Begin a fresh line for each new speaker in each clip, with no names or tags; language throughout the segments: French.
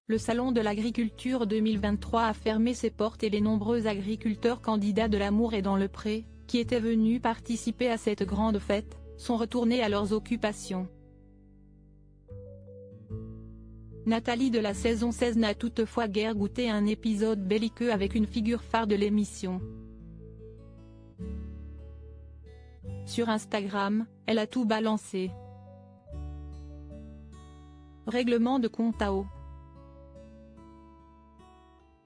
Le Salon de l'Agriculture 2023 a fermé ses portes et les nombreux agriculteurs candidats de l'Amour et dans le Pré, qui étaient venus participer à cette grande fête, sont retournés à leurs occupations. Nathalie de la saison 16 n'a toutefois guère goûté un épisode belliqueux avec une figure phare de l'émission. Sur Instagram, elle a tout balancé. Règlement de compte à eau.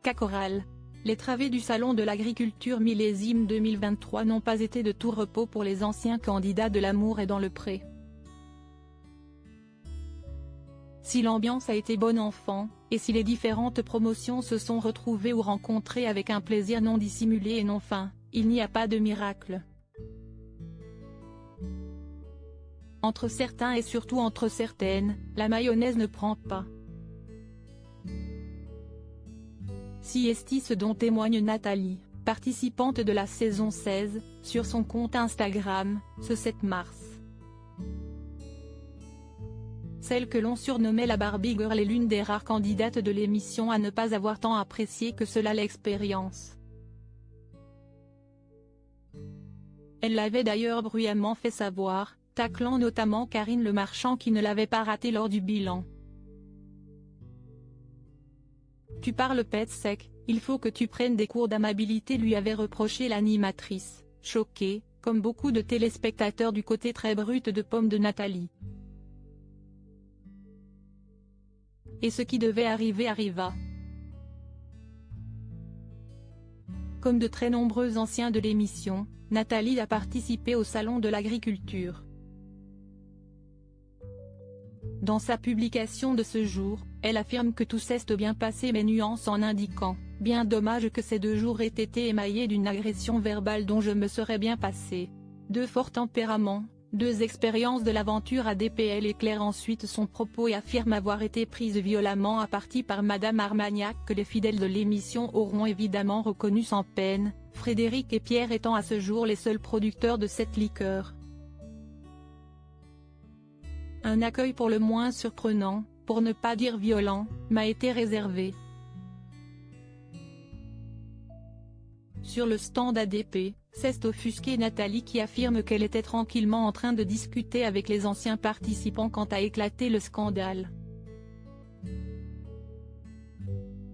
Cacoral. Les travées du Salon de l'Agriculture millésime 2023 n'ont pas été de tout repos pour les anciens candidats de l'Amour et dans le Pré. Si l'ambiance a été bonne enfant, et si les différentes promotions se sont retrouvées ou rencontrées avec un plaisir non dissimulé et non feint, il n'y a pas de miracle. Entre certains et surtout entre certaines, la mayonnaise ne prend pas. Si est ce dont témoigne Nathalie, participante de la saison 16, sur son compte Instagram, ce 7 mars. Celle que l'on surnommait la Barbie Girl est l'une des rares candidates de l'émission à ne pas avoir tant apprécié que cela l'expérience. Elle l'avait d'ailleurs bruyamment fait savoir, taclant notamment Karine Le Marchand qui ne l'avait pas raté lors du bilan. Tu parles pète sec, il faut que tu prennes des cours d'amabilité, lui avait reproché l'animatrice, choquée, comme beaucoup de téléspectateurs du côté très brut de pomme de Nathalie. Et ce qui devait arriver arriva. Comme de très nombreux anciens de l'émission, Nathalie a participé au Salon de l'Agriculture. Dans sa publication de ce jour, elle affirme que tout s'est bien passé mais nuance en indiquant « Bien dommage que ces 2 jours aient été émaillés d'une agression verbale dont je me serais bien passé. 2 forts tempéraments, 2 expériences de l'aventure ADP ». Elle éclaire ensuite son propos et affirme avoir été prise violemment à partie par Madame Armagnac que les fidèles de l'émission auront évidemment reconnu sans peine, Frédéric et Pierre étant à ce jour les seuls producteurs de cette liqueur. Un accueil pour le moins surprenant, pour ne pas dire violent, m'a été réservé. Sur le stand ADP, c'est offusquée Nathalie qui affirme qu'elle était tranquillement en train de discuter avec les anciens participants quand a éclaté le scandale.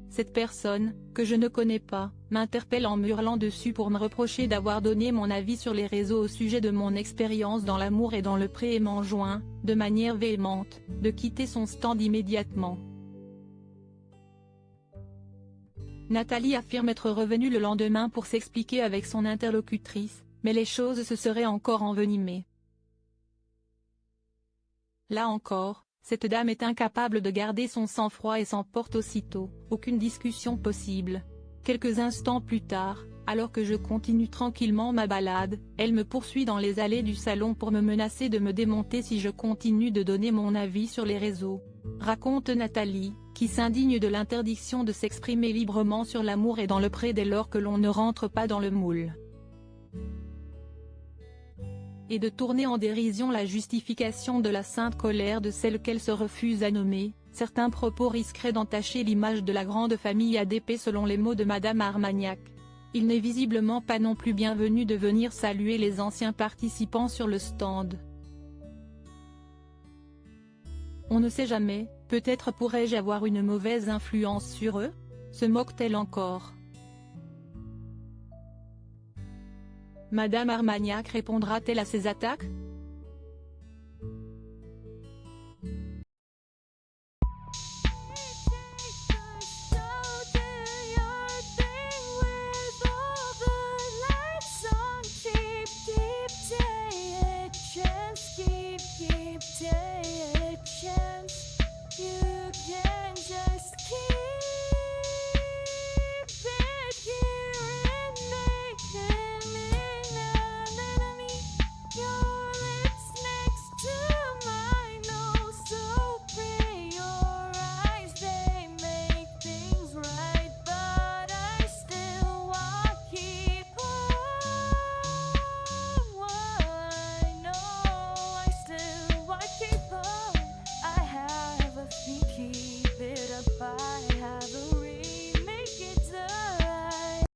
Cette personne, que je ne connais pas, m'interpelle en hurlant dessus pour me reprocher d'avoir donné mon avis sur les réseaux au sujet de mon expérience dans l'Amour et dans le Pré et m'enjoint, de manière véhémente, de quitter son stand immédiatement. Nathalie affirme être revenue le lendemain pour s'expliquer avec son interlocutrice, mais les choses se seraient encore envenimées. Là encore, cette dame est incapable de garder son sang-froid et s'emporte aussitôt, aucune discussion possible. Quelques instants plus tard, alors que je continue tranquillement ma balade, elle me poursuit dans les allées du salon pour me menacer de me démonter si je continue de donner mon avis sur les réseaux. Raconte Nathalie, qui s'indigne de l'interdiction de s'exprimer librement sur l'Amour et dans le Pré dès lors que l'on ne rentre pas dans le moule. Et de tourner en dérision la justification de la sainte colère de celle qu'elle se refuse à nommer, certains propos risqueraient d'entacher l'image de la grande famille ADP selon les mots de Madame Armagnac. Il n'est visiblement pas non plus bienvenu de venir saluer les anciens participants sur le stand. On ne sait jamais, peut-être pourrais-je avoir une mauvaise influence sur eux ? Se moque-t-elle encore ? Madame Armagnac répondra-t-elle à ces attaques ?